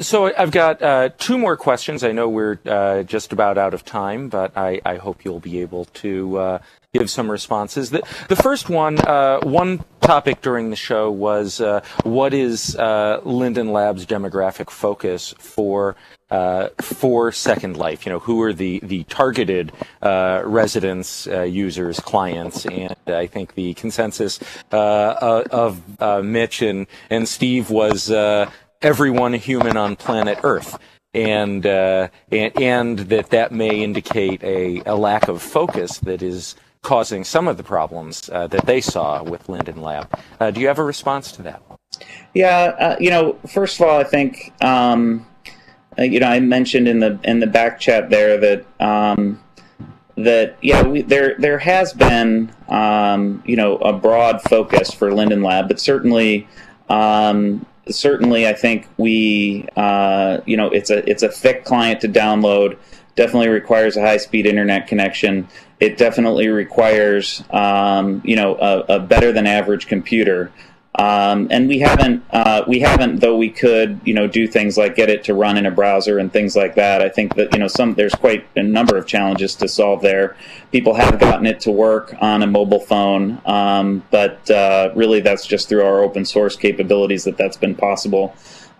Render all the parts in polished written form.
So I've got two more questions. I know we're just about out of time, but I hope you'll be able to give some responses. The first one topic during the show was what is Linden Lab's demographic focus for Second Life? You know, who are the targeted residents, users, clients? And I think the consensus of Mitch and Steve was everyone human on planet Earth. And that may indicate a lack of focus that is causing some of the problems that they saw with Linden Lab. Do you have a response to that? Yeah, first of all, I think I mentioned in the back chat there that there has been a broad focus for Linden Lab, but certainly I think it's a thick client to download. Definitely requires a high-speed internet connection. It definitely requires a better than average computer. And we haven't, though we could, do things like get it to run in a browser and things like that. I think that, there's quite a number of challenges to solve there. People have gotten it to work on a mobile phone, but really that's just through our open source capabilities that's been possible.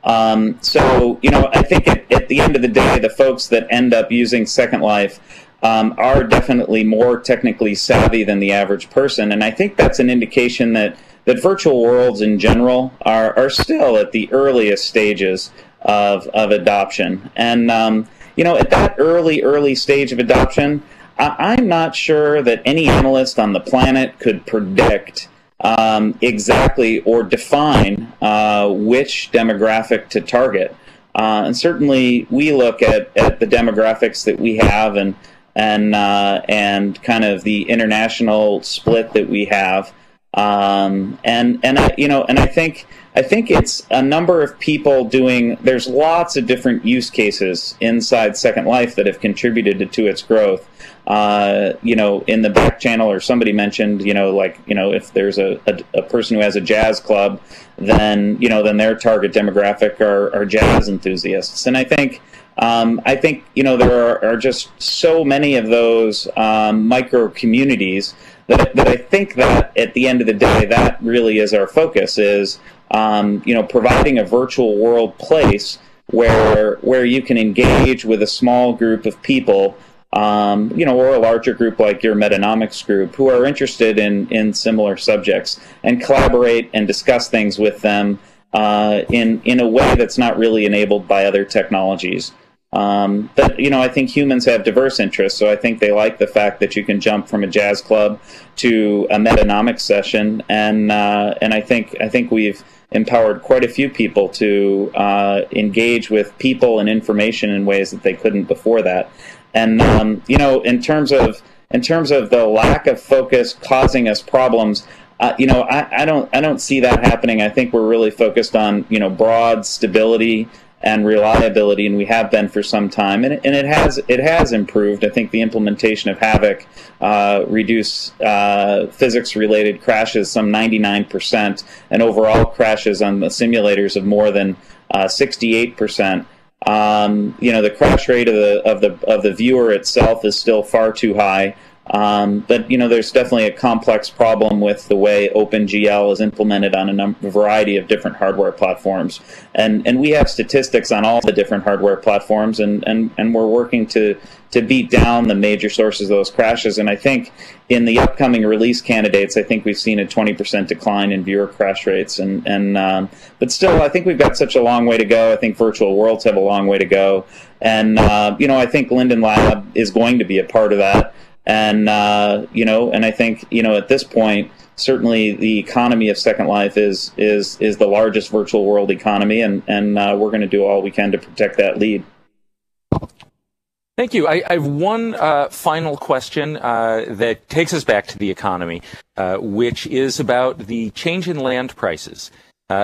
So, I think at the end of the day, the folks that end up using Second Life are definitely more technically savvy than the average person. And I think that's an indication that virtual worlds in general are still at the earliest stages of adoption. And, at that early stage of adoption, I'm not sure that any analyst on the planet could predict exactly or define which demographic to target. And certainly we look at the demographics that we have and kind of the international split that we have. I think it's a number of people there's lots of different use cases inside Second Life that have contributed to its growth. In the back channel, or somebody mentioned, if there's a person who has a jazz club, then their target demographic are jazz enthusiasts. And I think there are just so many of those micro communities that I think that at the end of the day, that really is our focus, is providing a virtual world place where you can engage with a small group of people, or a larger group like your Metanomics group, who are interested in similar subjects, and collaborate and discuss things with them in a way that's not really enabled by other technologies. But I think humans have diverse interests, so I think they like the fact that you can jump from a jazz club to a Metanomics session, and I think we've empowered quite a few people to engage with people and information in ways that they couldn't before that. And in terms of the lack of focus causing us problems, I don't see that happening. I think we're really focused on broad stability and reliability, and we have been for some time, and it has improved. I think the implementation of Havoc reduced physics-related crashes some 99%, and overall crashes on the simulators of more than 68%. The crash rate of the viewer itself is still far too high. But there's definitely a complex problem with the way OpenGL is implemented on a variety of different hardware platforms, and we have statistics on all the different hardware platforms, and we're working to beat down the major sources of those crashes. And I think in the upcoming release candidates, I think we've seen a 20% decline in viewer crash rates, but still, I think we've got such a long way to go. I think virtual worlds have a long way to go, and I think Linden Lab is going to be a part of that. And and I think at this point, certainly the economy of Second Life is the largest virtual world economy, and we're going to do all we can to protect that lead. Thank you. I have one final question that takes us back to the economy, which is about the change in land prices.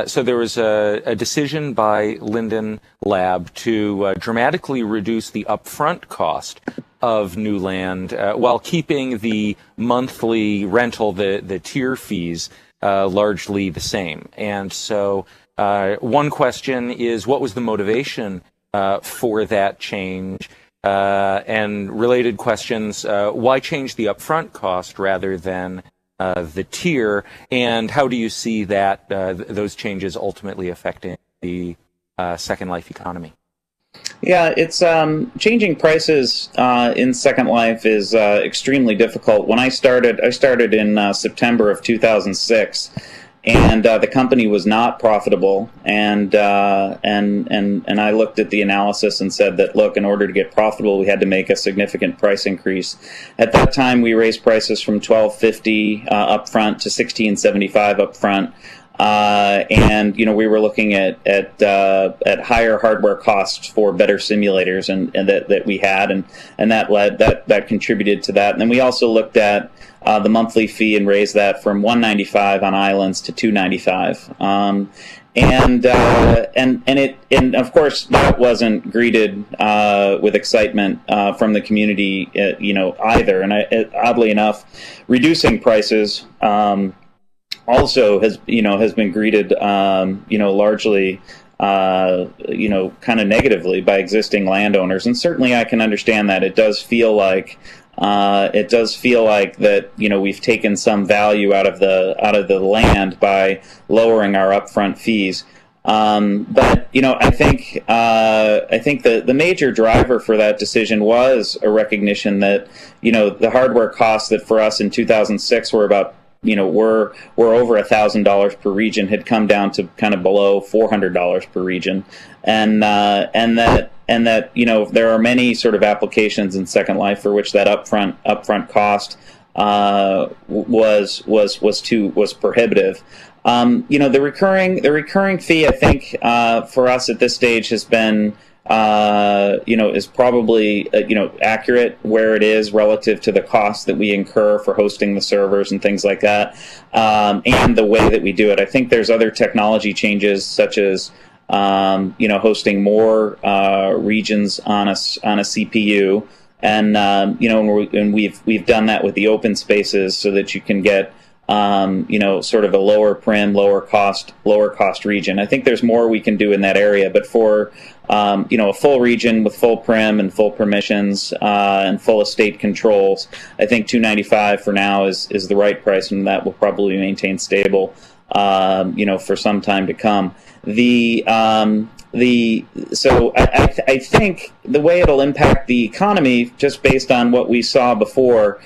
So there was a decision by Linden Lab to dramatically reduce the upfront cost of new land while keeping the monthly rental, the tier fees, largely the same. And so one question is, what was the motivation for that change? And related questions, why change the upfront cost rather than the tier? And how do you see that those changes ultimately affecting the Second Life economy? Yeah, it's changing prices in Second Life is extremely difficult. When I started in September of 2006, and the company was not profitable. And I looked at the analysis and said that, look, in order to get profitable, we had to make a significant price increase. At that time, we raised prices from $12.50 upfront to $16.75 upfront. And we were looking at higher hardware costs for better simulators and that we had, and that contributed to that. And then we also looked at the monthly fee and raised that from $195 on islands to $295. And of course that wasn't greeted with excitement from the community, either. And oddly enough, reducing prices also has been greeted, largely, kind of negatively by existing landowners. And certainly I can understand that. It does feel like that, we've taken some value out of the land by lowering our upfront fees. But I think the major driver for that decision was a recognition that, the hardware costs that for us in 2006 were about, were over $1,000 per region, had come down to kind of below $400 per region, and that there are many sort of applications in Second Life for which that upfront cost was prohibitive. The recurring fee, I think, for us at this stage has been is probably accurate where it is relative to the cost that we incur for hosting the servers and things like that, and the way that we do it. I think there's other technology changes such as hosting more regions on a CPU, and we've done that with the open spaces so that you can get sort of a lower prim, lower cost region. I think there's more we can do in that area, but for a full region with full prim and full permissions and full estate controls, I think $295 for now is the right price, and that will probably maintain stable for some time to come. So I think the way it'll impact the economy, just based on what we saw before,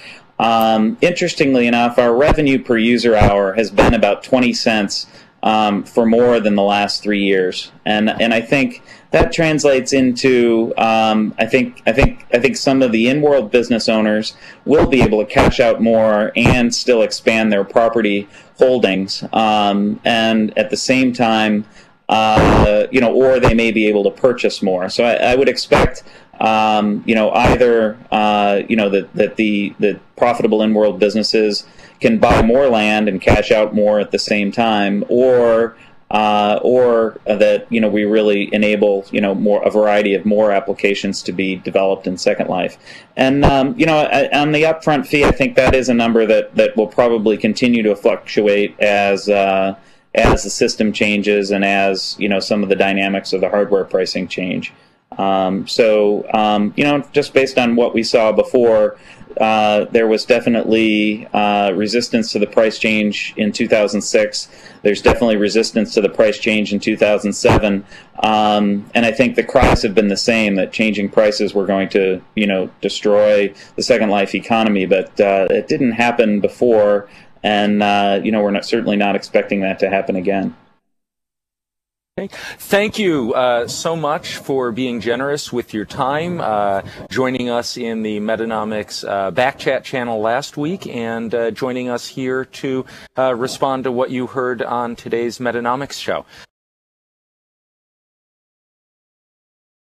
interestingly enough, our revenue per user hour has been about 20 cents for more than the last 3 years, and I think that translates into I think some of the in-world business owners will be able to cash out more and still expand their property holdings, and at the same time, or they may be able to purchase more. So I would expect, either that the profitable in-world businesses can buy more land and cash out more at the same time, or that we really enable a variety of more applications to be developed in Second Life. And on the upfront fee, I think that is a number that will probably continue to fluctuate as the system changes and as some of the dynamics of the hardware pricing change. Just based on what we saw before, there was definitely resistance to the price change in 2006. There's definitely resistance to the price change in 2007. And I think the cries have been the same, that changing prices were going to, destroy the Second Life economy. But it didn't happen before, and we're certainly not expecting that to happen again. Thank you so much for being generous with your time, joining us in the Metanomics Backchat channel last week, and joining us here to respond to what you heard on today's Metanomics show.